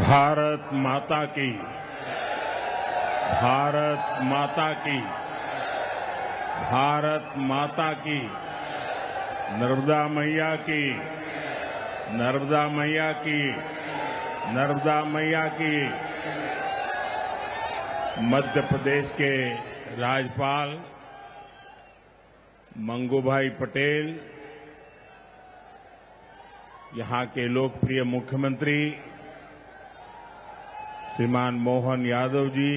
भारत माता की, भारत माता की, भारत माता की, नर्मदा मैया की, नर्मदा मैया की, नर्मदा मैया की। मध्य प्रदेश के राज्यपाल मंगूभाई पटेल, यहां के लोकप्रिय मुख्यमंत्री श्रीमान मोहन यादव जी,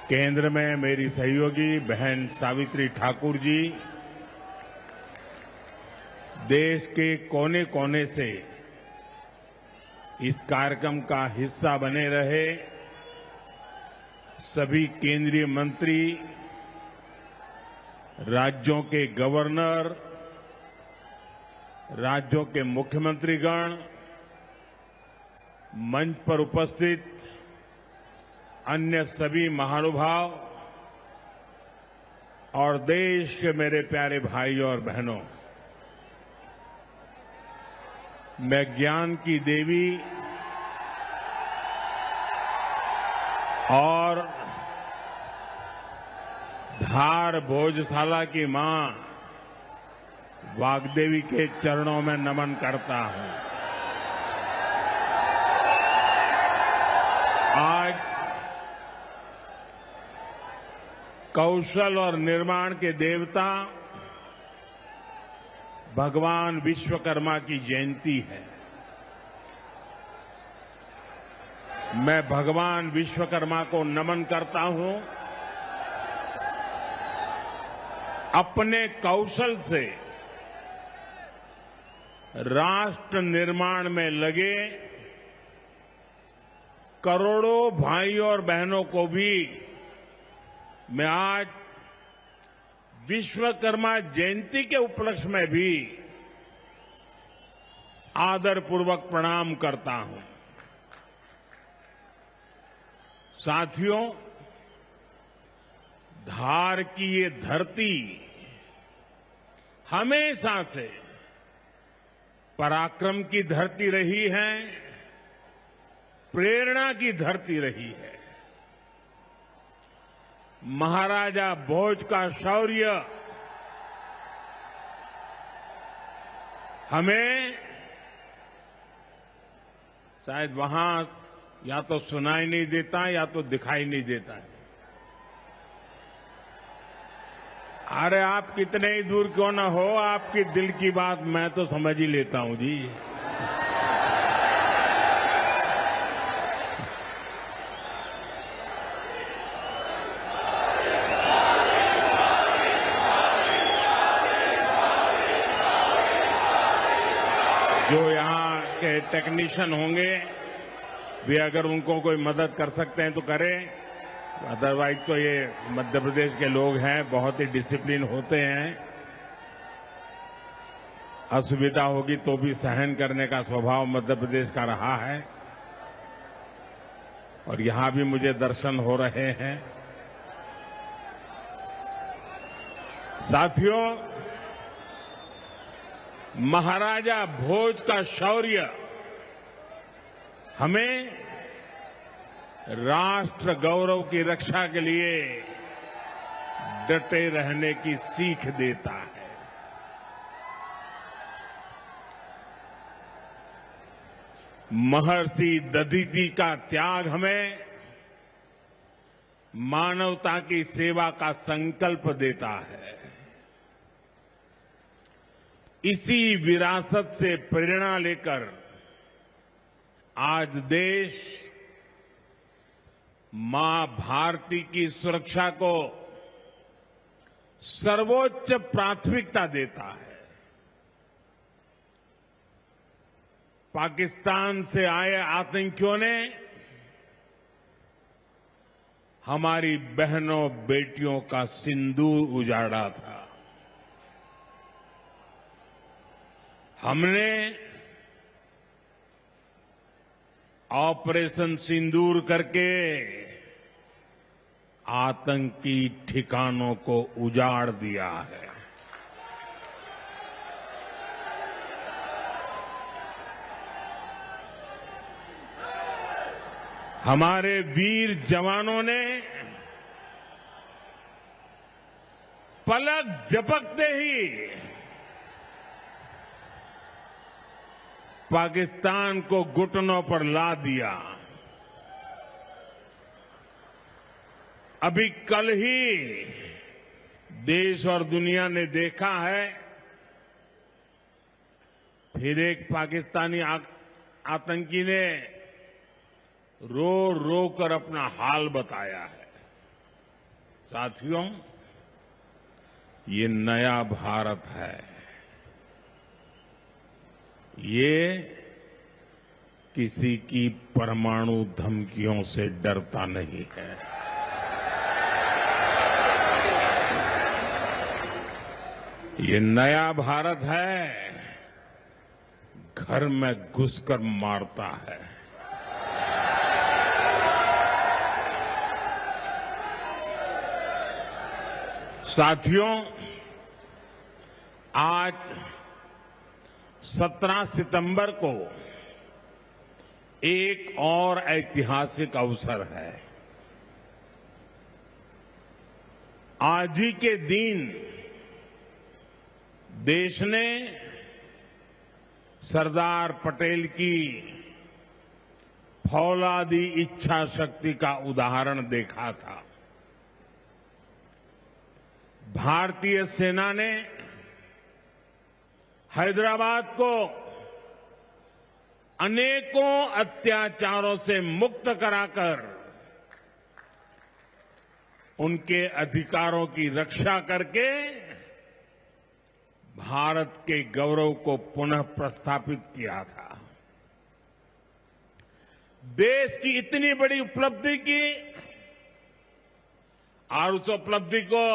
केंद्र में मेरी सहयोगी बहन सावित्री ठाकुर जी, देश के कोने कोने से इस कार्यक्रम का हिस्सा बने रहे सभी केंद्रीय मंत्री, राज्यों के गवर्नर, राज्यों के मुख्यमंत्रीगण, मंच पर उपस्थित अन्य सभी महानुभाव और देश के मेरे प्यारे भाइयों और बहनों, मैं ज्ञान की देवी और धार भोजशाला की मां वाग्देवी के चरणों में नमन करता हूं। आज कौशल और निर्माण के देवता भगवान विश्वकर्मा की जयंती है। मैं भगवान विश्वकर्मा को नमन करता हूं। अपने कौशल से राष्ट्र निर्माण में लगे करोड़ों भाइयों और बहनों को भी मैं आज विश्वकर्मा जयंती के उपलक्ष्य में भी आदरपूर्वक प्रणाम करता हूं। साथियों, धार की ये धरती हमेशा से पराक्रम की धरती रही है, प्रेरणा की धरती रही है। महाराजा भोज का शौर्य हमें शायद वहां या तो सुनाई नहीं देता या तो दिखाई नहीं देता है। अरे आप कितने ही दूर क्यों ना हो, आपकी दिल की बात मैं तो समझ ही लेता हूं जी। जो यहाँ के टेक्नीशियन होंगे वे अगर उनको कोई मदद कर सकते हैं तो करें, अदरवाइज तो ये मध्य प्रदेश के लोग हैं, बहुत ही डिसिप्लिन होते हैं। असुविधा होगी तो भी सहन करने का स्वभाव मध्य प्रदेश का रहा है और यहां भी मुझे दर्शन हो रहे हैं। साथियों, महाराजा भोज का शौर्य हमें राष्ट्र गौरव की रक्षा के लिए डटे रहने की सीख देता है। महर्षि दधीचि का त्याग हमें मानवता की सेवा का संकल्प देता है। इसी विरासत से प्रेरणा लेकर आज देश मां भारती की सुरक्षा को सर्वोच्च प्राथमिकता देता है। पाकिस्तान से आए आतंकियों ने हमारी बहनों बेटियों का सिंदूर उजाड़ा था। हमने ऑपरेशन सिंदूर करके आतंकी ठिकानों को उजाड़ दिया है। हमारे वीर जवानों ने पलक झपकते ही पाकिस्तान को घुटनों पर ला दिया। अभी कल ही देश और दुनिया ने देखा है, फिर एक पाकिस्तानी आतंकी ने रो रो कर अपना हाल बताया है। साथियों, ये नया भारत है। ये किसी की परमाणु धमकियों से डरता नहीं है। ये नया भारत है, घर में घुसकर मारता है। साथियों, आज 17 सितंबर को एक और ऐतिहासिक अवसर है। आज ही के दिन देश ने सरदार पटेल की फौलादी इच्छा शक्ति का उदाहरण देखा था। भारतीय सेना ने हैदराबाद को अनेकों अत्याचारों से मुक्त कराकर उनके अधिकारों की रक्षा करके भारत के गौरव को पुनः प्रस्थापित किया था। देश की इतनी बड़ी उपलब्धि की और उस उपलब्धि को,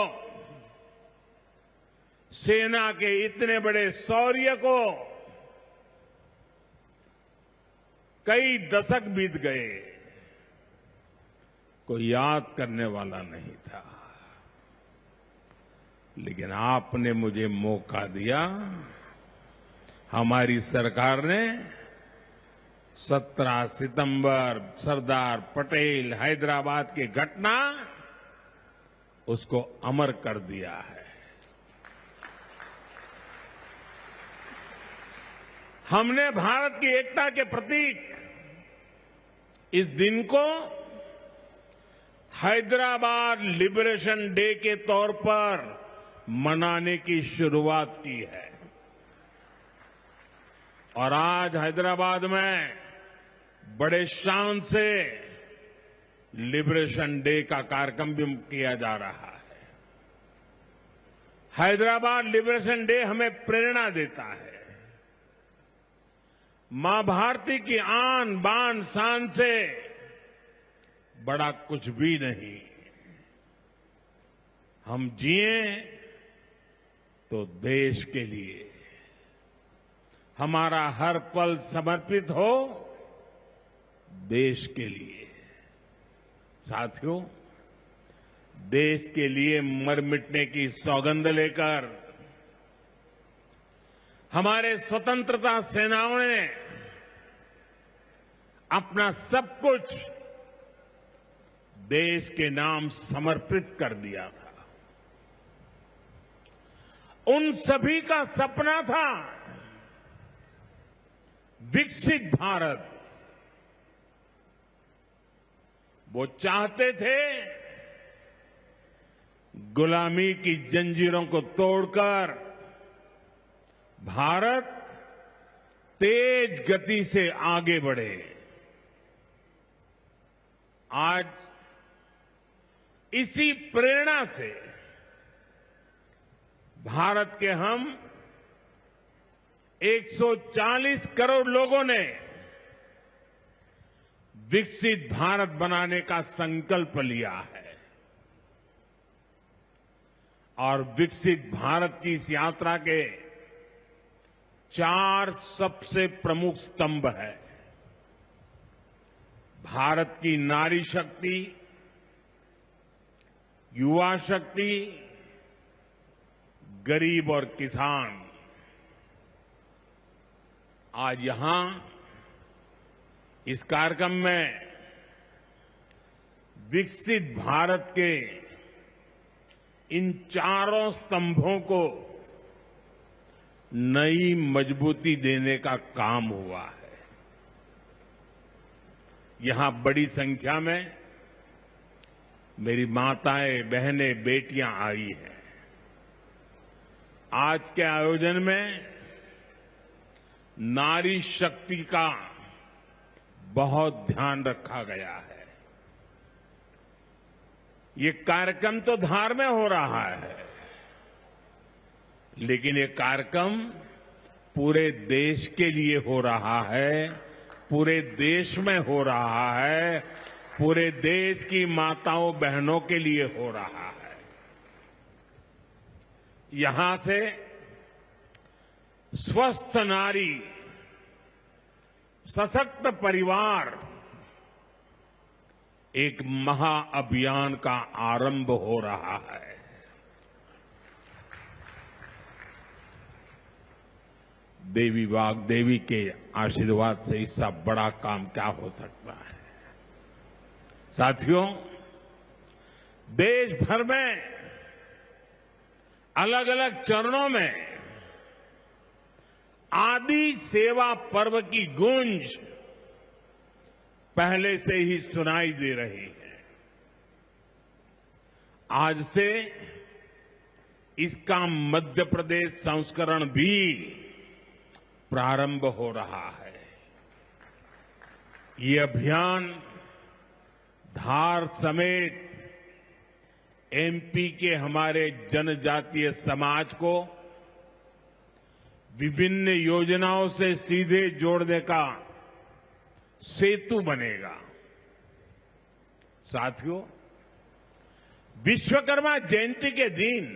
सेना के इतने बड़े शौर्य को कई दशक बीत गए, कोई याद करने वाला नहीं था। लेकिन आपने मुझे मौका दिया। हमारी सरकार ने 17 सितंबर सरदार पटेल हैदराबाद की घटना, उसको अमर कर दिया है। हमने भारत की एकता के प्रतीक इस दिन को हैदराबाद लिबरेशन डे के तौर पर मनाने की शुरुआत की है। और आज हैदराबाद में बड़े शान से लिबरेशन डे का कार्यक्रम भी किया जा रहा है। हैदराबाद लिबरेशन डे हमें प्रेरणा देता है। मां भारती की आन बान शान से बड़ा कुछ भी नहीं। हम जिए तो देश के लिए, हमारा हर पल समर्पित हो देश के लिए। साथियों, देश के लिए मर मिटने की सौगंध लेकर हमारे स्वतंत्रता सेनाओं ने अपना सब कुछ देश के नाम समर्पित कर दिया था। उन सभी का सपना था विकसित भारत। वो चाहते थे गुलामी की जंजीरों को तोड़कर भारत तेज गति से आगे बढ़े। आज इसी प्रेरणा से भारत के हम 140 करोड़ लोगों ने विकसित भारत बनाने का संकल्प लिया है। और विकसित भारत की इस यात्रा के 4 सबसे प्रमुख स्तंभ है। भारत की नारी शक्ति, युवा शक्ति, गरीब और किसान। आज यहां इस कार्यक्रम में विकसित भारत के इन चारों स्तंभों को नई मजबूती देने का काम हुआ है। यहां बड़ी संख्या में मेरी माताएं, बहनें, बेटियां आई हैं। आज के आयोजन में नारी शक्ति का बहुत ध्यान रखा गया है। ये कार्यक्रम तो धार में हो रहा है, लेकिन ये कार्यक्रम पूरे देश के लिए हो रहा है, पूरे देश में हो रहा है, पूरे देश की माताओं बहनों के लिए हो रहा है। यहां से स्वस्थ नारी, सशक्त परिवार एक महाअभियान का आरंभ हो रहा है। देवी वाग्देवी के आशीर्वाद से इससे बड़ा काम क्या हो सकता है। साथियों, देश भर में अलग अलग चरणों में आदि सेवा पर्व की गूंज पहले से ही सुनाई दे रही है। आज से इसका मध्य प्रदेश संस्करण भी प्रारंभ हो रहा है। ये अभियान धार समेत एमपी के हमारे जनजातीय समाज को विभिन्न योजनाओं से सीधे जोड़ने का सेतु बनेगा। साथियों, विश्वकर्मा जयंती के दिन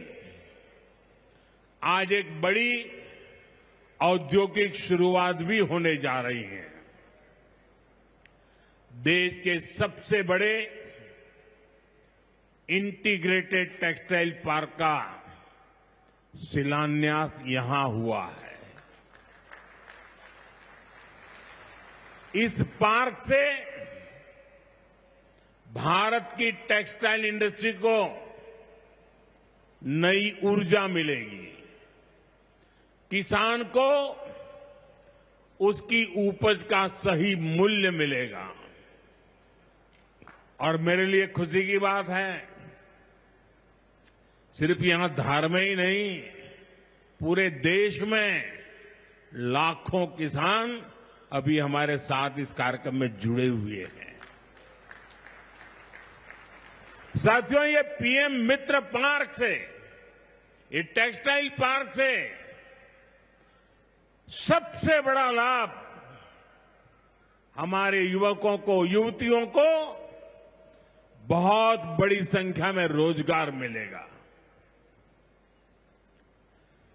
आज एक बड़ी औद्योगिक शुरुआत भी होने जा रही है। देश के सबसे बड़े इंटीग्रेटेड टेक्सटाइल पार्क का शिलान्यास यहां हुआ है। इस पार्क से भारत की टेक्सटाइल इंडस्ट्री को नई ऊर्जा मिलेगी, किसान को उसकी उपज का सही मूल्य मिलेगा। और मेरे लिए खुशी की बात है, सिर्फ यहां धार में ही नहीं, पूरे देश में लाखों किसान अभी हमारे साथ इस कार्यक्रम में जुड़े हुए हैं। साथियों, ये पीएम मित्र पार्क से, ये टेक्सटाइल पार्क से सबसे बड़ा लाभ हमारे युवकों को, युवतियों को बहुत बड़ी संख्या में रोजगार मिलेगा।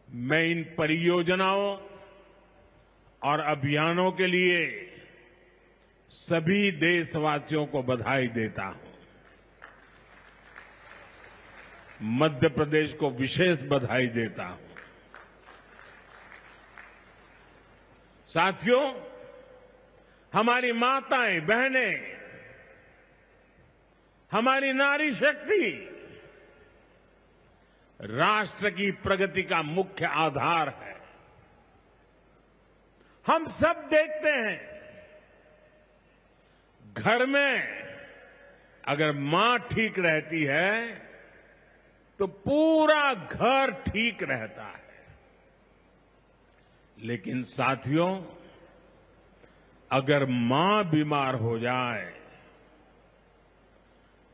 मैं इन परियोजनाओं और अभियानों के लिए सभी देशवासियों को बधाई देता हूं। मध्य प्रदेश को विशेष बधाई देता हूं। साथियों, हमारी माताएं, बहनें, हमारी नारी शक्ति राष्ट्र की प्रगति का मुख्य आधार है। हम सब देखते हैं, घर में अगर मां ठीक रहती है तो पूरा घर ठीक रहता है। लेकिन साथियों, अगर मां बीमार हो जाए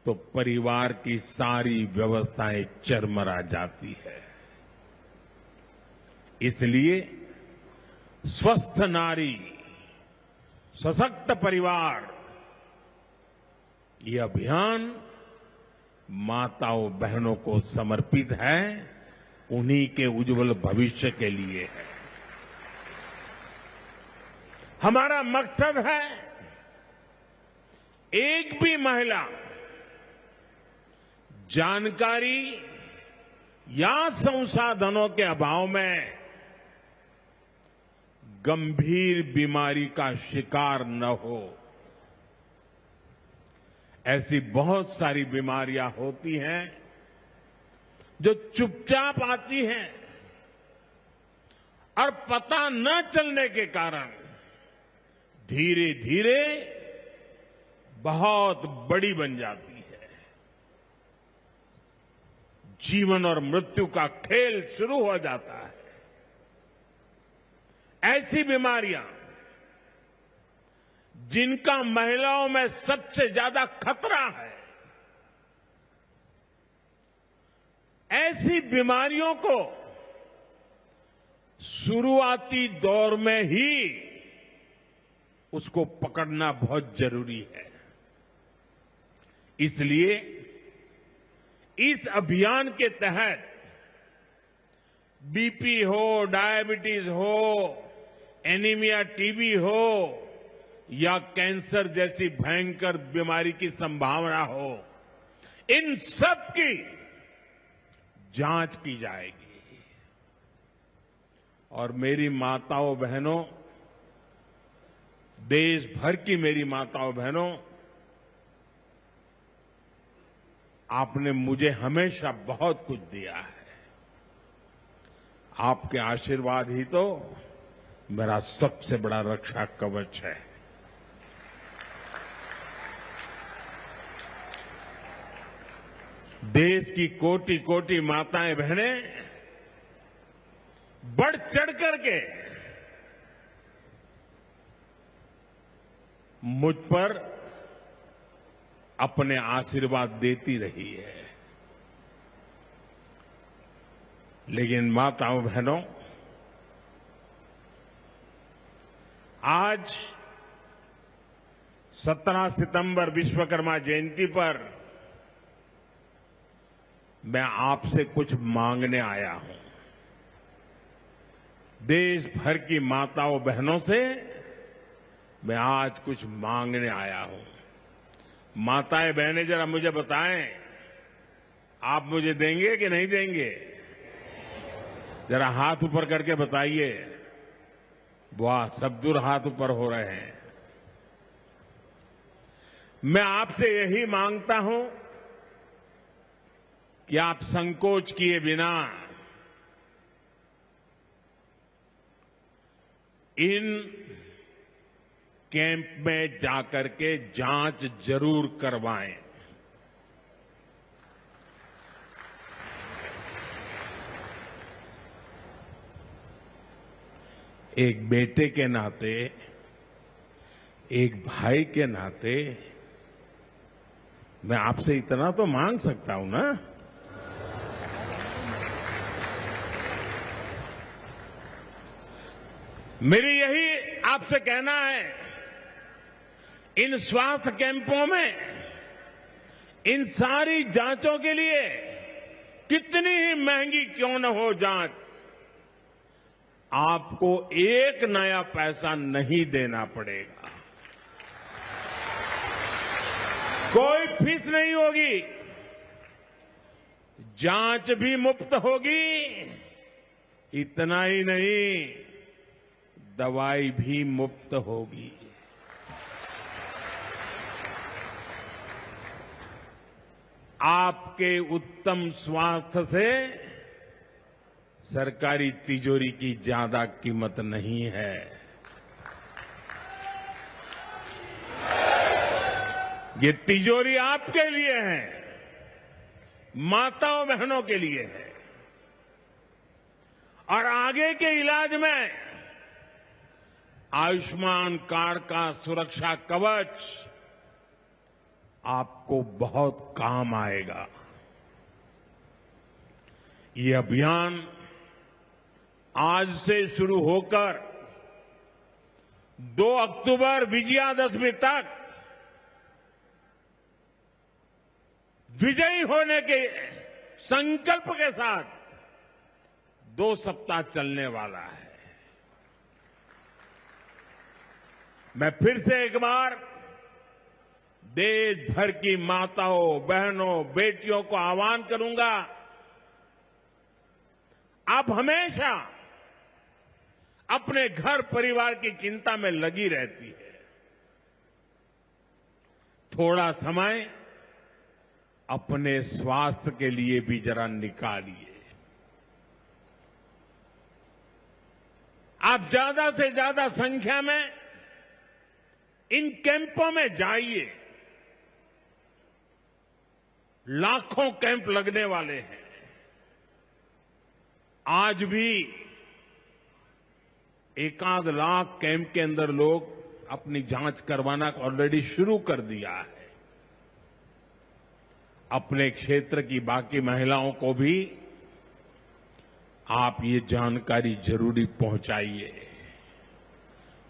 तो परिवार की सारी व्यवस्थाएं चरमरा जाती है। इसलिए स्वस्थ नारी, सशक्त परिवार, ये अभियान माताओं बहनों को समर्पित है, उन्हीं के उज्जवल भविष्य के लिए है। हमारा मकसद है एक भी महिला जानकारी या संसाधनों के अभाव में गंभीर बीमारी का शिकार न हो। ऐसी बहुत सारी बीमारियां होती हैं जो चुपचाप आती हैं और पता न चलने के कारण धीरे धीरे बहुत बड़ी बन जाती है। जीवन और मृत्यु का खेल शुरू हो जाता है। ऐसी बीमारियां जिनका महिलाओं में सबसे ज्यादा खतरा है, ऐसी बीमारियों को शुरुआती दौर में ही उसको पकड़ना बहुत जरूरी है। इसलिए इस अभियान के तहत बीपी हो, डायबिटीज हो, एनीमिया, टीबी हो या कैंसर जैसी भयंकर बीमारी की संभावना हो, इन सब की जांच की जाएगी। और मेरी माताओं बहनों, देश भर की मेरी माताओं बहनों, आपने मुझे हमेशा बहुत कुछ दिया है। आपके आशीर्वाद ही तो मेरा सबसे बड़ा रक्षा कवच है। देश की कोटि कोटि माताएं बहनें बढ़ चढ़ करके मुझ पर अपने आशीर्वाद देती रही है। लेकिन माताओं बहनों, आज 17 सितंबर विश्वकर्मा जयंती पर मैं आपसे कुछ मांगने आया हूं। देश भर की माताओं बहनों से मैं आज कुछ मांगने आया हूं। माताएं बहनें, जरा मुझे बताएं, आप मुझे देंगे कि नहीं देंगे? जरा हाथ ऊपर करके बताइए। वाह, सब दूर हाथ ऊपर हो रहे हैं। मैं आपसे यही मांगता हूं कि आप संकोच किए बिना इन कैंप में जाकर के जांच जरूर करवाएं। एक बेटे के नाते, एक भाई के नाते मैं आपसे इतना तो मांग सकता हूं ना। मेरी यही आपसे कहना है, इन स्वास्थ्य कैंपों में इन सारी जांचों के लिए कितनी ही महंगी क्यों न हो जांच, आपको एक नया पैसा नहीं देना पड़ेगा। कोई फीस नहीं होगी, जांच भी मुफ्त होगी। इतना ही नहीं, दवाई भी मुफ्त होगी। आपके उत्तम स्वास्थ्य से सरकारी तिजोरी की ज्यादा कीमत नहीं है। ये तिजोरी आपके लिए है, माताओं बहनों के लिए है। और आगे के इलाज में आयुष्मान कार्ड का सुरक्षा कवच आपको बहुत काम आएगा। ये अभियान आज से शुरू होकर 2 अक्टूबर विजयादशमी तक विजयी होने के संकल्प के साथ 2 सप्ताह चलने वाला है। मैं फिर से एक बार देश भर की माताओं, बहनों, बेटियों को आह्वान करूंगा, आप हमेशा अपने घर परिवार की चिंता में लगी रहती है। थोड़ा समय अपने स्वास्थ्य के लिए भी जरा निकालिए। आप ज्यादा से ज्यादा संख्या में इन कैंपों में जाइए। लाखों कैंप लगने वाले हैं। आज भी एकाध लाख कैंप के अंदर लोग अपनी जांच करवाना ऑलरेडी शुरू कर दिया है। अपने क्षेत्र की बाकी महिलाओं को भी आप ये जानकारी जरूरी पहुंचाइए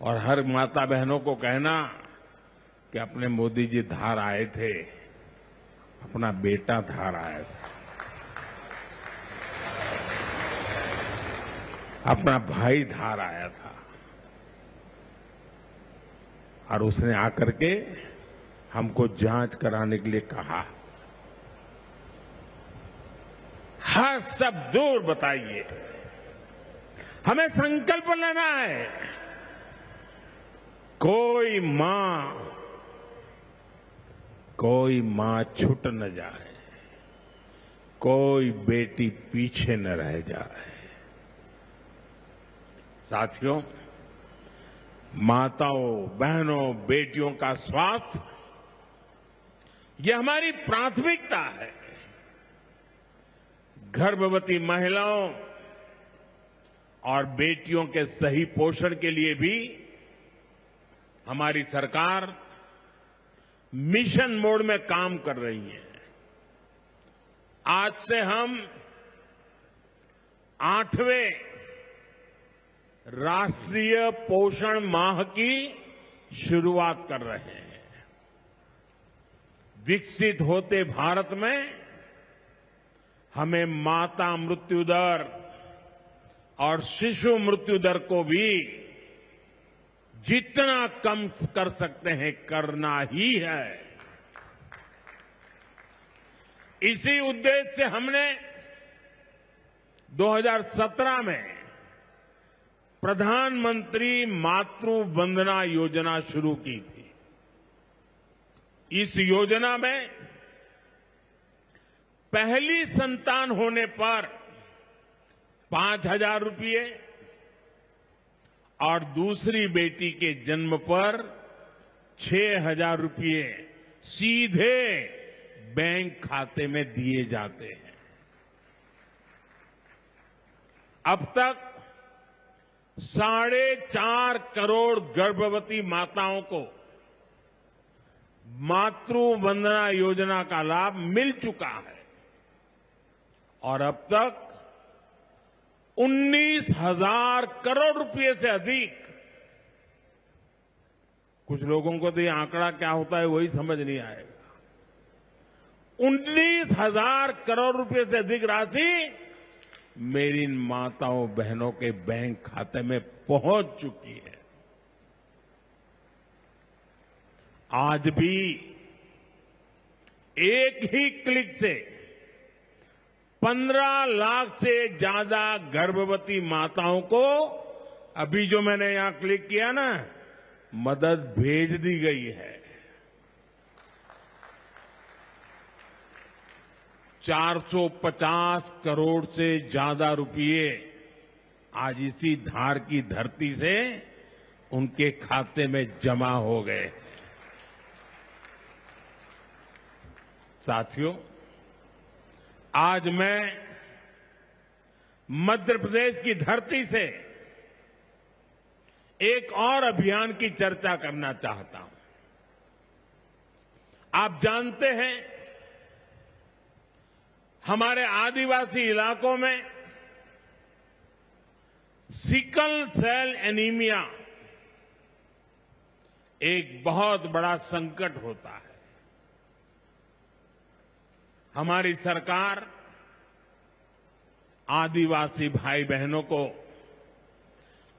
और हर माता बहनों को कहना कि अपने मोदी जी धार आए थे, अपना बेटा धार आया था, अपना भाई धार आया था और उसने आकर के हमको जांच कराने के लिए कहा। हर सब दूर बताइए। हमें संकल्प लेना है। कोई मां छूट न जाए, कोई बेटी पीछे न रह जाए। साथियों, माताओं, बहनों, बेटियों का स्वास्थ्य ये हमारी प्राथमिकता है। गर्भवती महिलाओं और बेटियों के सही पोषण के लिए भी हमारी सरकार मिशन मोड में काम कर रही है। आज से हम 8वें राष्ट्रीय पोषण माह की शुरुआत कर रहे हैं। विकसित होते भारत में हमें माता मृत्यु दर और शिशु मृत्यु दर को भी जितना कम कर सकते हैं करना ही है। इसी उद्देश्य से हमने 2017 में प्रधानमंत्री मातृ वंदना योजना शुरू की थी। इस योजना में पहली संतान होने पर 5,000 रुपये और दूसरी बेटी के जन्म पर 6,000 रुपये सीधे बैंक खाते में दिए जाते हैं। अब तक 4.5 करोड़ गर्भवती माताओं को मातृ वंदना योजना का लाभ मिल चुका है और अब तक 19,000 करोड़ रुपए से अधिक, कुछ लोगों को तो ये आंकड़ा क्या होता है वही समझ नहीं आएगा, 19,000 करोड़ रुपए से अधिक राशि मेरी इन माताओं बहनों के बैंक खाते में पहुंच चुकी है। आज भी एक ही क्लिक से 15 लाख से ज्यादा गर्भवती माताओं को अभी जो मैंने यहां क्लिक किया ना, मदद भेज दी गई है। 450 करोड़ से ज्यादा रुपये आज इसी धार की धरती से उनके खाते में जमा हो गए। साथियों, आज मैं मध्य प्रदेश की धरती से एक और अभियान की चर्चा करना चाहता हूं। आप जानते हैं, हमारे आदिवासी इलाकों में सिकल सेल एनीमिया एक बहुत बड़ा संकट होता है। हमारी सरकार आदिवासी भाई बहनों को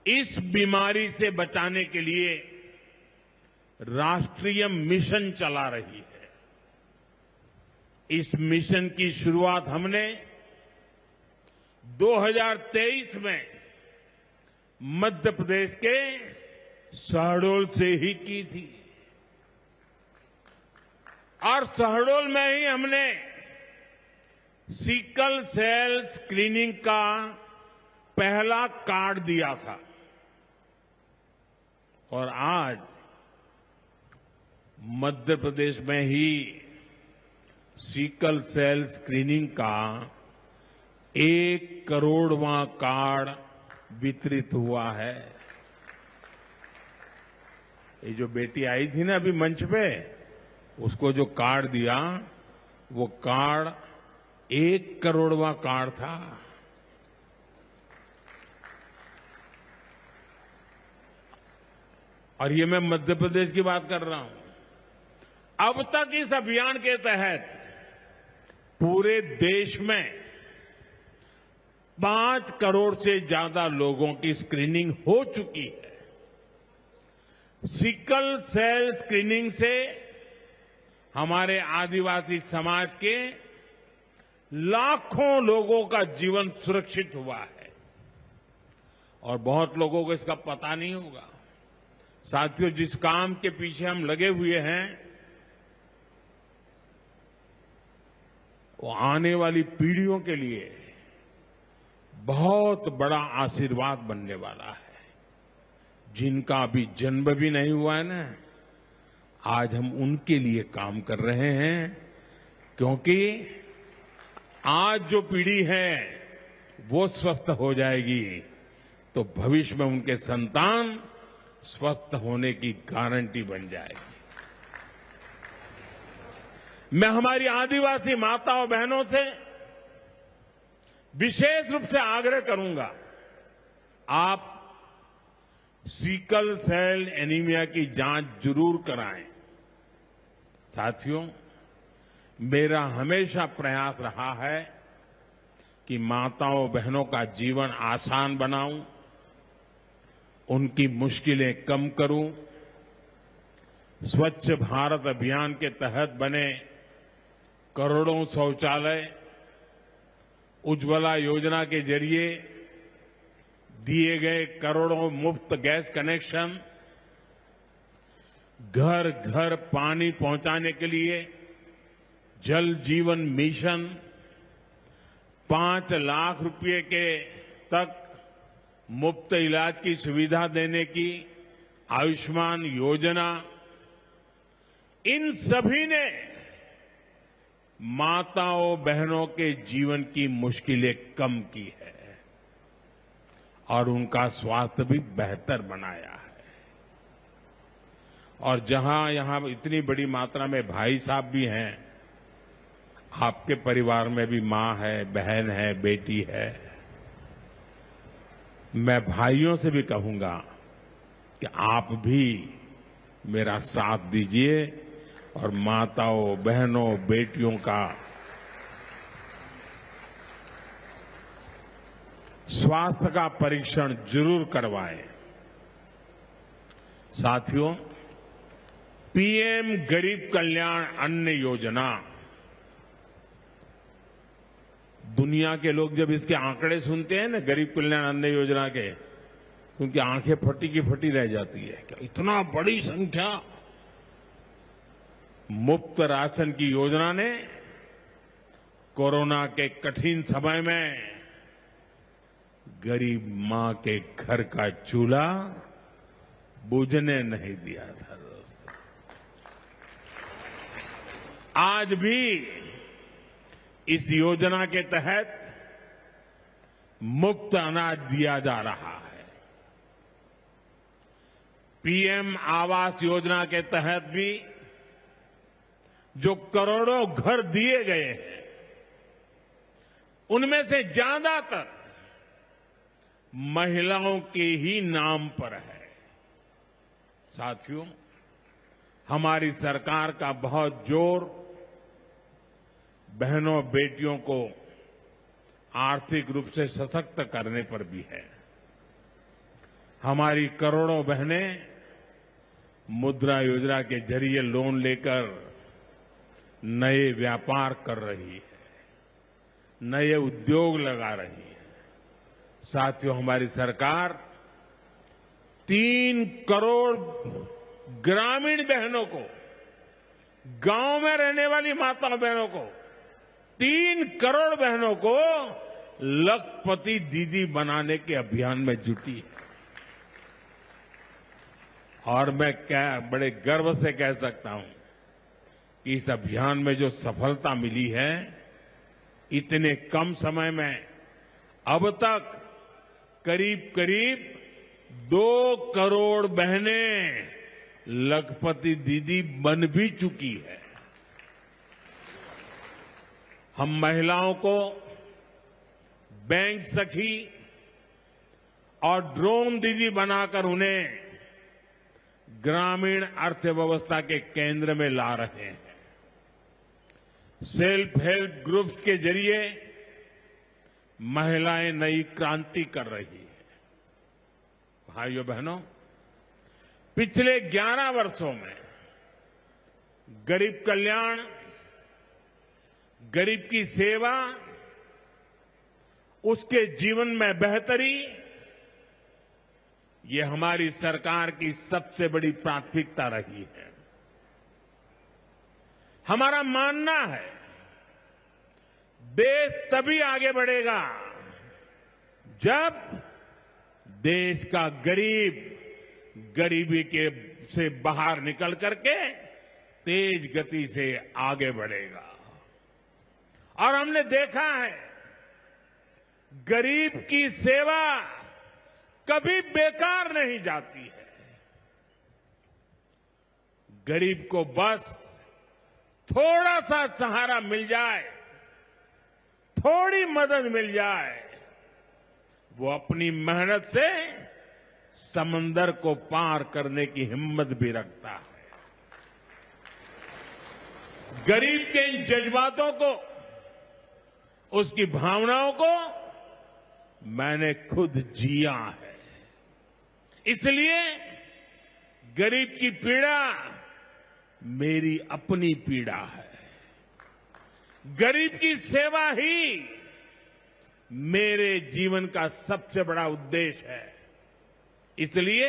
इस बीमारी से बचाने के लिए राष्ट्रीय मिशन चला रही है। इस मिशन की शुरुआत हमने 2023 में मध्य प्रदेश के शहडोल से ही की थी। और शहडोल में ही हमने सिकल सेल स्क्रीनिंग का पहला कार्ड दिया था और आज मध्य प्रदेश में ही सिकल सेल स्क्रीनिंग का 1 करोड़वां कार्ड वितरित हुआ है। ये जो बेटी आई थी ना अभी मंच पे, उसको जो कार्ड दिया वो कार्ड 1 करोड़वां कार्ड था। और ये मैं मध्य प्रदेश की बात कर रहा हूं। अब तक इस अभियान के तहत पूरे देश में 5 करोड़ से ज्यादा लोगों की स्क्रीनिंग हो चुकी है। सिकल सेल स्क्रीनिंग से हमारे आदिवासी समाज के लाखों लोगों का जीवन सुरक्षित हुआ है और बहुत लोगों को इसका पता नहीं होगा। साथियों, जिस काम के पीछे हम लगे हुए हैं वो आने वाली पीढ़ियों के लिए बहुत बड़ा आशीर्वाद बनने वाला है। जिनका अभी जन्म भी नहीं हुआ है ना, आज हम उनके लिए काम कर रहे हैं, क्योंकि आज जो पीढ़ी है वो स्वस्थ हो जाएगी तो भविष्य में उनके संतान स्वस्थ होने की गारंटी बन जाएगी। मैं हमारी आदिवासी माताओं बहनों से विशेष रूप से आग्रह करूंगा, आप सिकल सेल एनीमिया की जांच जरूर कराएं। साथियों, मेरा हमेशा प्रयास रहा है कि माताओं बहनों का जीवन आसान बनाऊं, उनकी मुश्किलें कम करूं। स्वच्छ भारत अभियान के तहत बने करोड़ों शौचालय, उज्ज्वला योजना के जरिए दिए गए करोड़ों मुफ्त गैस कनेक्शन, घर घर पानी पहुंचाने के लिए जल जीवन मिशन, 5 लाख रुपए के तक मुफ्त इलाज की सुविधा देने की आयुष्मान योजना, इन सभी ने माताओं बहनों के जीवन की मुश्किलें कम की है और उनका स्वास्थ्य भी बेहतर बनाया है। और यहां इतनी बड़ी मात्रा में भाई साहब भी हैं, आपके परिवार में भी मां है, बहन है, बेटी है, मैं भाइयों से भी कहूंगा कि आप भी मेरा साथ दीजिए और माताओं बहनों बेटियों का स्वास्थ्य का परीक्षण जरूर करवाएं। साथियों, पीएम गरीब कल्याण अन्न योजना, दुनिया के लोग जब इसके आंकड़े सुनते हैं ना गरीब कल्याण अन्न योजना के, तो उनकी आंखें फटी की फटी रह जाती है। क्या इतना बड़ी संख्या! मुफ्त राशन की योजना ने कोरोना के कठिन समय में गरीब मां के घर का चूल्हा बुझने नहीं दिया था। दोस्तों, आज भी इस योजना के तहत मुफ्त अनाज दिया जा रहा है। पीएम आवास योजना के तहत भी जो करोड़ों घर दिए गए हैं, उनमें से ज्यादातर महिलाओं के ही नाम पर है। साथियों, हमारी सरकार का बहुत जोर बहनों बेटियों को आर्थिक रूप से सशक्त करने पर भी है। हमारी करोड़ों बहनें मुद्रा योजना के जरिए लोन लेकर नए व्यापार कर रही है, नए उद्योग लगा रही है। साथियों, हमारी सरकार 3 करोड़ ग्रामीण बहनों को गांव में रहने वाली माताओं बहनों को 3 करोड़ बहनों को लखपति दीदी बनाने के अभियान में जुटी है। और मैं बड़े गर्व से कह सकता हूं कि इस अभियान में जो सफलता मिली है, इतने कम समय में अब तक करीब करीब 2 करोड़ बहनें लखपति दीदी बन भी चुकी है। हम महिलाओं को बैंक सखी और ड्रोन दीदी बनाकर उन्हें ग्रामीण अर्थव्यवस्था के केंद्र में ला रहे हैं। सेल्फ हेल्प ग्रुप्स के जरिए महिलाएं नई क्रांति कर रही है। भाइयों बहनों, पिछले 11 वर्षों में गरीब कल्याण, गरीब की सेवा, उसके जीवन में बेहतरी, ये हमारी सरकार की सबसे बड़ी प्राथमिकता रही है। हमारा मानना है देश तभी आगे बढ़ेगा जब देश का गरीब गरीबी के से बाहर निकल करके तेज गति से आगे बढ़ेगा। और हमने देखा है गरीब की सेवा कभी बेकार नहीं जाती है। गरीब को बस थोड़ा सा सहारा मिल जाए, थोड़ी मदद मिल जाए, वो अपनी मेहनत से समंदर को पार करने की हिम्मत भी रखता है। गरीब के इन जज्बातों को, उसकी भावनाओं को मैंने खुद जिया है। इसलिए गरीब की पीड़ा मेरी अपनी पीड़ा है। गरीब की सेवा ही मेरे जीवन का सबसे बड़ा उद्देश्य है। इसलिए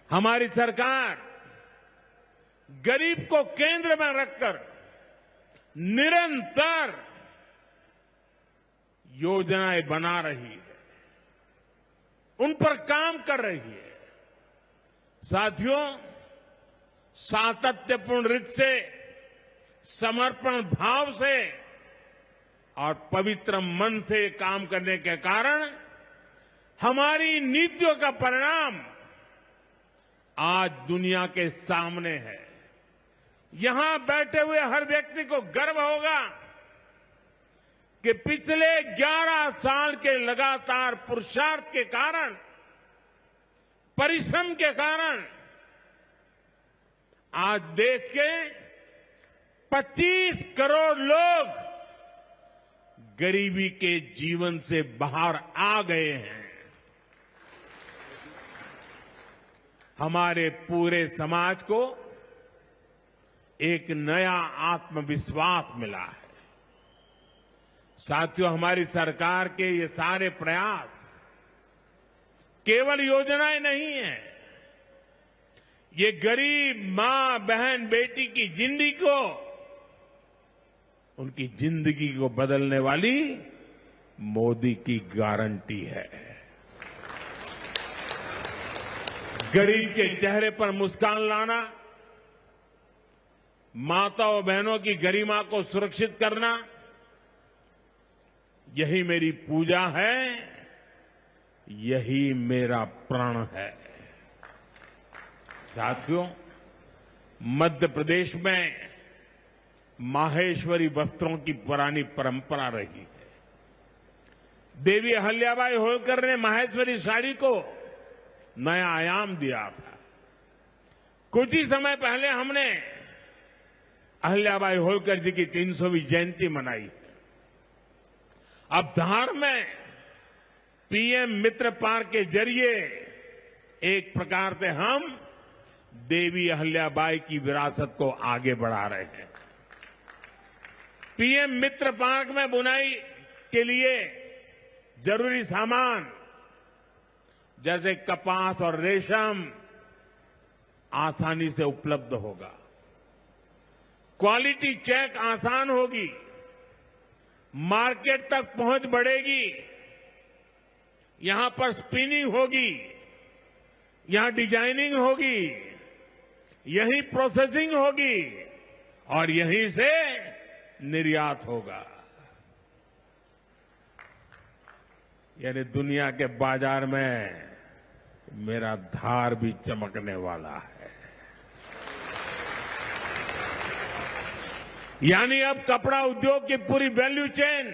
हमारी सरकार गरीब को केंद्र में रखकर निरंतर योजनाएं बना रही है, उन पर काम कर रही है। साथियों, सातत्यपूर्ण रीत से, समर्पण भाव से और पवित्र मन से काम करने के कारण हमारी नीतियों का परिणाम आज दुनिया के सामने है। यहां बैठे हुए हर व्यक्ति को गर्व होगा कि पिछले 11 साल के लगातार पुरुषार्थ के कारण, परिश्रम के कारण आज देश के 25 करोड़ लोग गरीबी के जीवन से बाहर आ गए हैं। हमारे पूरे समाज को एक नया आत्मविश्वास मिला है। साथियों, हमारी सरकार के ये सारे प्रयास केवल योजनाएं नहीं है, ये गरीब मां, बहन, बेटी की जिंदगी को, उनकी जिंदगी को बदलने वाली मोदी की गारंटी है। गरीब के चेहरे पर मुस्कान लाना, माताओं बहनों की गरिमा को सुरक्षित करना, यही मेरी पूजा है, यही मेरा प्रण है। साथियों, मध्य प्रदेश में माहेश्वरी वस्त्रों की पुरानी परंपरा रही है। देवी अहिल्याबाई होलकर ने माहेश्वरी साड़ी को नया आयाम दिया था। कुछ ही समय पहले हमने अहिल्याबाई होलकर जी की 300वीं जयंती मनाई है। अब धार में पीएम मित्र पार्क के जरिए एक प्रकार से हम देवी अहिल्याबाई की विरासत को आगे बढ़ा रहे हैं। पीएम मित्र पार्क में बुनाई के लिए जरूरी सामान जैसे कपास और रेशम आसानी से उपलब्ध होगा। क्वालिटी चेक आसान होगी, मार्केट तक पहुंच बढ़ेगी, यहां पर स्पिनिंग होगी, यहां डिजाइनिंग होगी, यहीं प्रोसेसिंग होगी और यहीं से निर्यात होगा। यानी दुनिया के बाजार में मेरा धार भी चमकने वाला है। यानी अब कपड़ा उद्योग की पूरी वैल्यू चेन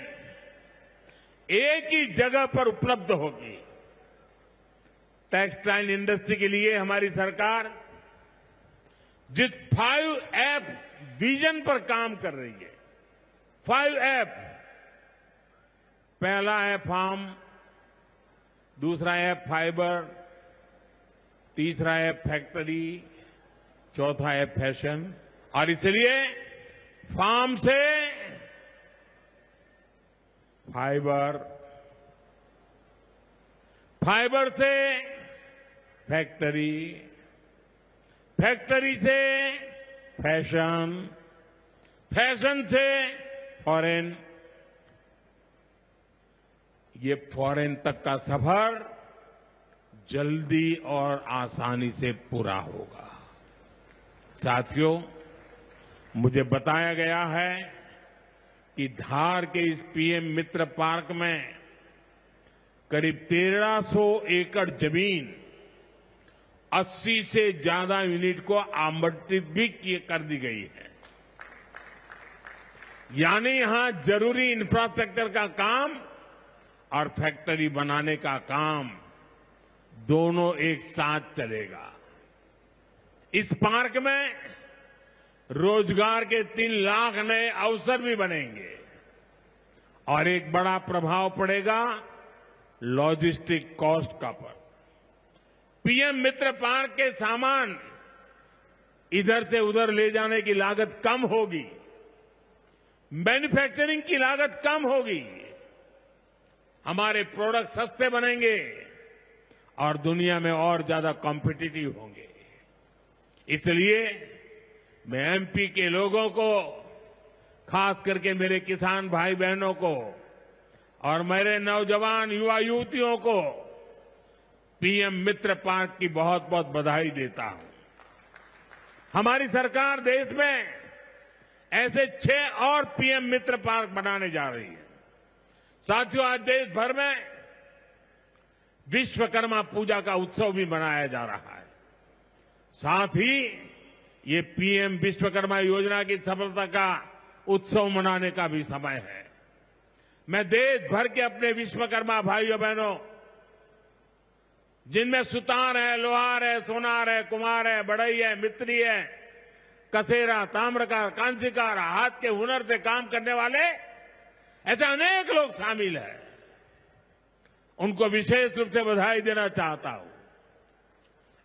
एक ही जगह पर उपलब्ध होगी। टेक्सटाइल इंडस्ट्री के लिए हमारी सरकार जिस 5F विजन पर काम कर रही है, 5F, पहला है फार्म, दूसरा है फाइबर, तीसरा है फैक्ट्री, चौथा है फैशन। और इसलिए फार्म से फाइबर, फाइबर से फैक्ट्री, फैक्ट्री से फैशन, फैशन से फॉरेन, ये फॉरेन तक का सफर जल्दी और आसानी से पूरा होगा। साथियों, मुझे बताया गया है कि धार के इस पीएम मित्र पार्क में करीब 1300 एकड़ जमीन 80 से ज्यादा यूनिट को आवंटित भी कर दी गई है। यानी यहां जरूरी इंफ्रास्ट्रक्चर का काम और फैक्ट्री बनाने का काम दोनों एक साथ चलेगा। इस पार्क में रोजगार के 3 लाख नए अवसर भी बनेंगे और एक बड़ा प्रभाव पड़ेगा लॉजिस्टिक कॉस्ट का पर। पीएम मित्र पार्क के सामान इधर से उधर ले जाने की लागत कम होगी, मैन्युफैक्चरिंग की लागत कम होगी, हमारे प्रोडक्ट सस्ते बनेंगे और दुनिया में और ज्यादा कॉम्पिटिटिव होंगे। इसलिए मैं एमपी के लोगों को, खास करके मेरे किसान भाई बहनों को और मेरे नौजवान युवा युवतियों को पीएम मित्र पार्क की बहुत बहुत बधाई देता हूं। हमारी सरकार देश में ऐसे 6 और पीएम मित्र पार्क बनाने जा रही है। साथियों, आज देश भर में विश्वकर्मा पूजा का उत्सव भी मनाया जा रहा है। साथ ही ये पीएम विश्वकर्मा योजना की सफलता का उत्सव मनाने का भी समय है। मैं देश भर के अपने विश्वकर्मा भाइयों बहनों, जिनमें सुतार है, लोहार है, सोनार है, कुम्हार है, बढ़ई है, मिस्त्री है, कसेरा, ताम्रकार, कांसीकार, हाथ के हुनर से काम करने वाले ऐसे अनेक लोग शामिल हैं, उनको विशेष रूप से बधाई देना चाहता हूं।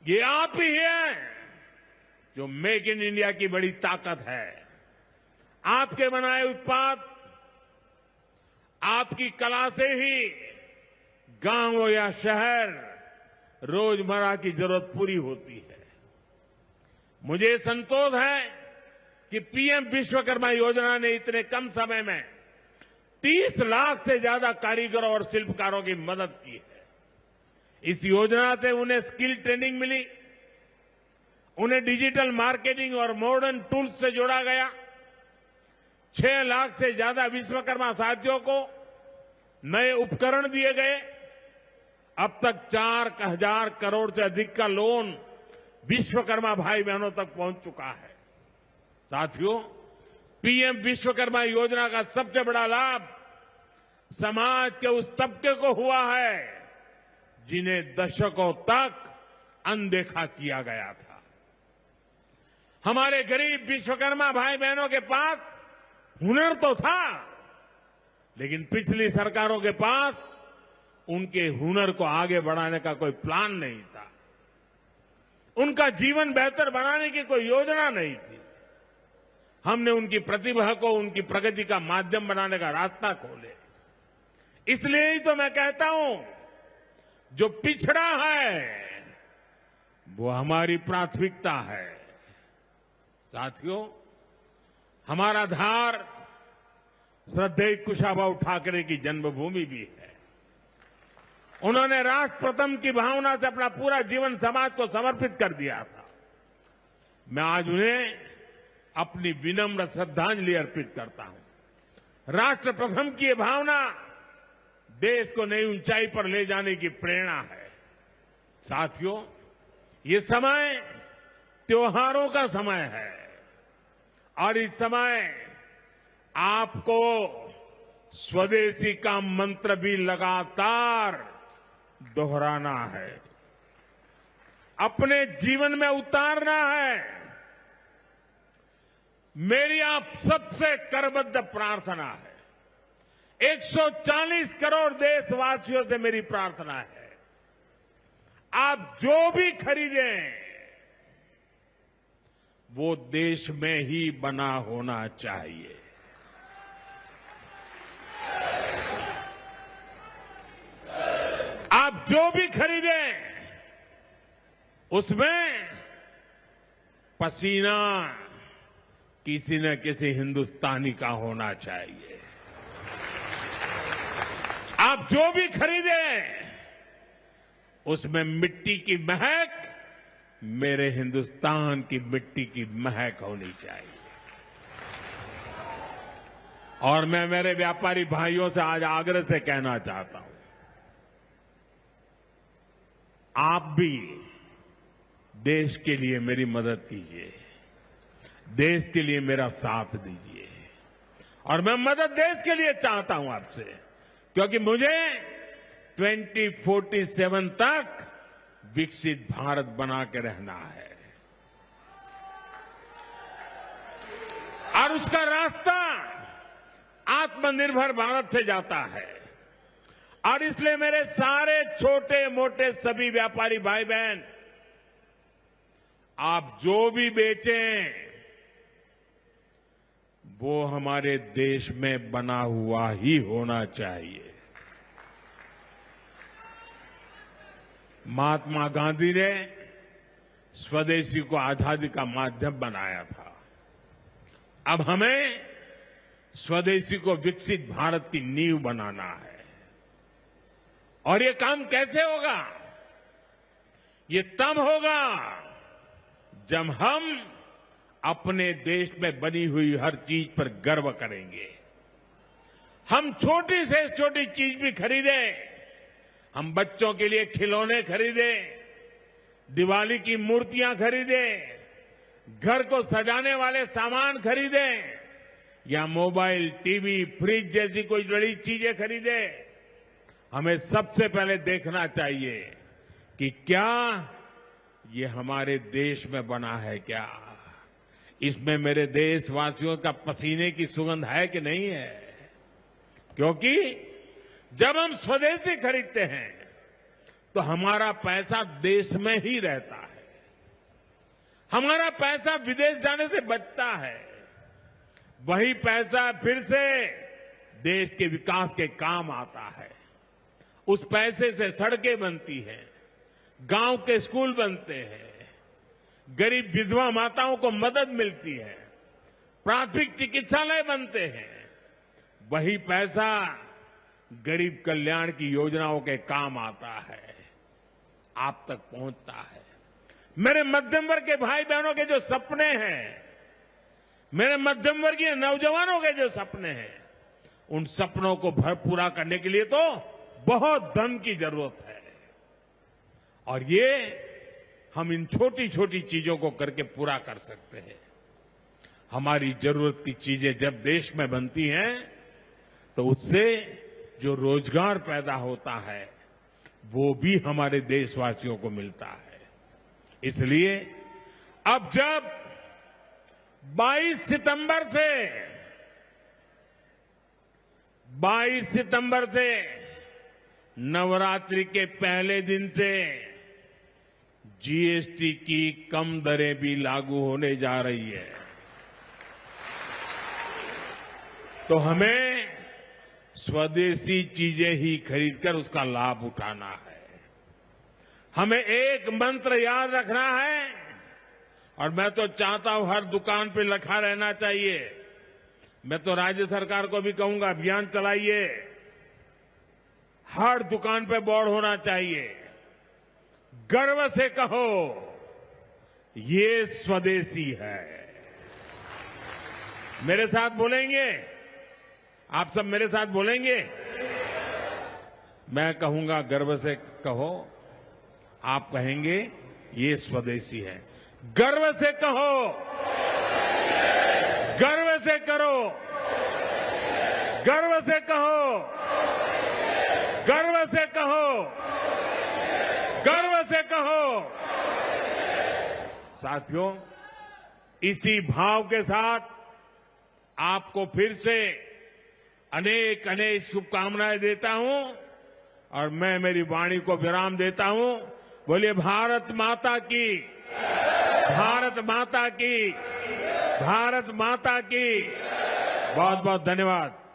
ये आप ही हैं जो मेक इन इंडिया की बड़ी ताकत है। आपके बनाए उत्पाद, आपकी कला से ही गांव हो या शहर रोजमर्रा की जरूरत पूरी होती है। मुझे संतोष है कि पीएम विश्वकर्मा योजना ने इतने कम समय में 30 लाख से ज्यादा कारीगरों और शिल्पकारों की मदद की है। इस योजना से उन्हें स्किल ट्रेनिंग मिली, उन्हें डिजिटल मार्केटिंग और मॉडर्न टूल्स से जोड़ा गया। 6 लाख से ज्यादा विश्वकर्मा साथियों को नए उपकरण दिए गए। अब तक 4,000 करोड़ से अधिक का लोन विश्वकर्मा भाई बहनों तक पहुंच चुका है। साथियों, पीएम विश्वकर्मा योजना का सबसे बड़ा लाभ समाज के उस तबके को हुआ है जिन्हें दशकों तक अनदेखा किया गया था। हमारे गरीब विश्वकर्मा भाई बहनों के पास हुनर तो था, लेकिन पिछली सरकारों के पास उनके हुनर को आगे बढ़ाने का कोई प्लान नहीं था। उनका जीवन बेहतर बनाने की कोई योजना नहीं थी। हमने उनकी प्रतिभा को उनकी प्रगति का माध्यम बनाने का रास्ता खोले। इसलिए ही तो मैं कहता हूं, जो पिछड़ा है वो हमारी प्राथमिकता है। साथियों, हमारा धार श्रद्धेय कुशाभाऊ ठाकरे की जन्मभूमि भी है। उन्होंने राष्ट्र प्रथम की भावना से अपना पूरा जीवन समाज को समर्पित कर दिया था। मैं आज उन्हें अपनी विनम्र श्रद्धांजलि अर्पित करता हूं। राष्ट्र प्रथम की ये भावना देश को नई ऊंचाई पर ले जाने की प्रेरणा है। साथियों, ये समय त्योहारों का समय है और इस समय आपको स्वदेशी का मंत्र भी लगातार दोहराना है, अपने जीवन में उतारना है। मेरी आप सबसे करबद्ध प्रार्थना है, 140 करोड़ देशवासियों से मेरी प्रार्थना है, आप जो भी खरीदें वो देश में ही बना होना चाहिए। आप जो भी खरीदें उसमें पसीना किसी न किसी हिंदुस्तानी का होना चाहिए। आप जो भी खरीदें उसमें मिट्टी की महक मेरे हिंदुस्तान की मिट्टी की महक होनी चाहिए। और मैं मेरे व्यापारी भाइयों से आज आग्रह से कहना चाहता हूं, आप भी देश के लिए मेरी मदद कीजिए, देश के लिए मेरा साथ दीजिए। और मैं मदद देश के लिए चाहता हूं आपसे, क्योंकि मुझे 2047 तक विकसित भारत बना के रहना है और उसका रास्ता आत्मनिर्भर भारत से जाता है। और इसलिए मेरे सारे छोटे मोटे सभी व्यापारी भाई बहन, आप जो भी बेचें वो हमारे देश में बना हुआ ही होना चाहिए। महात्मा गांधी ने स्वदेशी को आजादी का माध्यम बनाया था। अब हमें स्वदेशी को विकसित भारत की नींव बनाना है। और ये काम कैसे होगा? ये तब होगा जब हम अपने देश में बनी हुई हर चीज पर गर्व करेंगे। हम छोटी से छोटी चीज भी खरीदें, हम बच्चों के लिए खिलौने खरीदें, दिवाली की मूर्तियां खरीदें, घर को सजाने वाले सामान खरीदें या मोबाइल, टीवी, फ्रिज जैसी कोई बड़ी चीजें खरीदें, हमें सबसे पहले देखना चाहिए कि क्या ये हमारे देश में बना है, क्या इसमें मेरे देशवासियों का पसीने की सुगंध है कि नहीं है। क्योंकि जब हम स्वदेशी खरीदते हैं तो हमारा पैसा देश में ही रहता है, हमारा पैसा विदेश जाने से बचता है। वही पैसा फिर से देश के विकास के काम आता है। उस पैसे से सड़कें बनती हैं, गांव के स्कूल बनते हैं, गरीब विधवा माताओं को मदद मिलती है, प्राथमिक चिकित्सालय बनते हैं। वही पैसा गरीब कल्याण की योजनाओं के काम आता है, आप तक पहुंचता है। मेरे मध्यम वर्ग के भाई बहनों के जो सपने हैं, मेरे मध्यम वर्गीय नौजवानों के जो सपने हैं, उन सपनों को पूरा करने के लिए तो बहुत धन की जरूरत है। और ये हम इन छोटी छोटी चीजों को करके पूरा कर सकते हैं। हमारी जरूरत की चीजें जब देश में बनती हैं तो उससे जो रोजगार पैदा होता है वो भी हमारे देशवासियों को मिलता है। इसलिए अब जब 22 सितंबर से नवरात्रि के पहले दिन से जीएसटी की कम दरें भी लागू होने जा रही है। तो हमें स्वदेशी चीजें ही खरीदकर उसका लाभ उठाना है। हमें एक मंत्र याद रखना है और मैं तो चाहता हूं हर दुकान पे लिखा रहना चाहिए, मैं तो राज्य सरकार को भी कहूंगा, अभियान चलाइए। हर दुकान पे बोर्ड होना चाहिए। गर्व से कहो, ये स्वदेशी है। मेरे साथ बोलेंगे? आप सब मेरे साथ बोलेंगे? मैं कहूंगा गर्व से कहो, आप कहेंगे ये स्वदेशी है। गर्व से कहो, गर्व से करो, गर्व से कहो, गर्व से कहो, गर्व से कहो। साथियों, इसी भाव के साथ आपको फिर से अनेक अनेक शुभकामनाएं देता हूं और मैं मेरी वाणी को विराम देता हूं। बोलिए भारत माता की, भारत माता की, भारत माता की। बहुत बहुत धन्यवाद।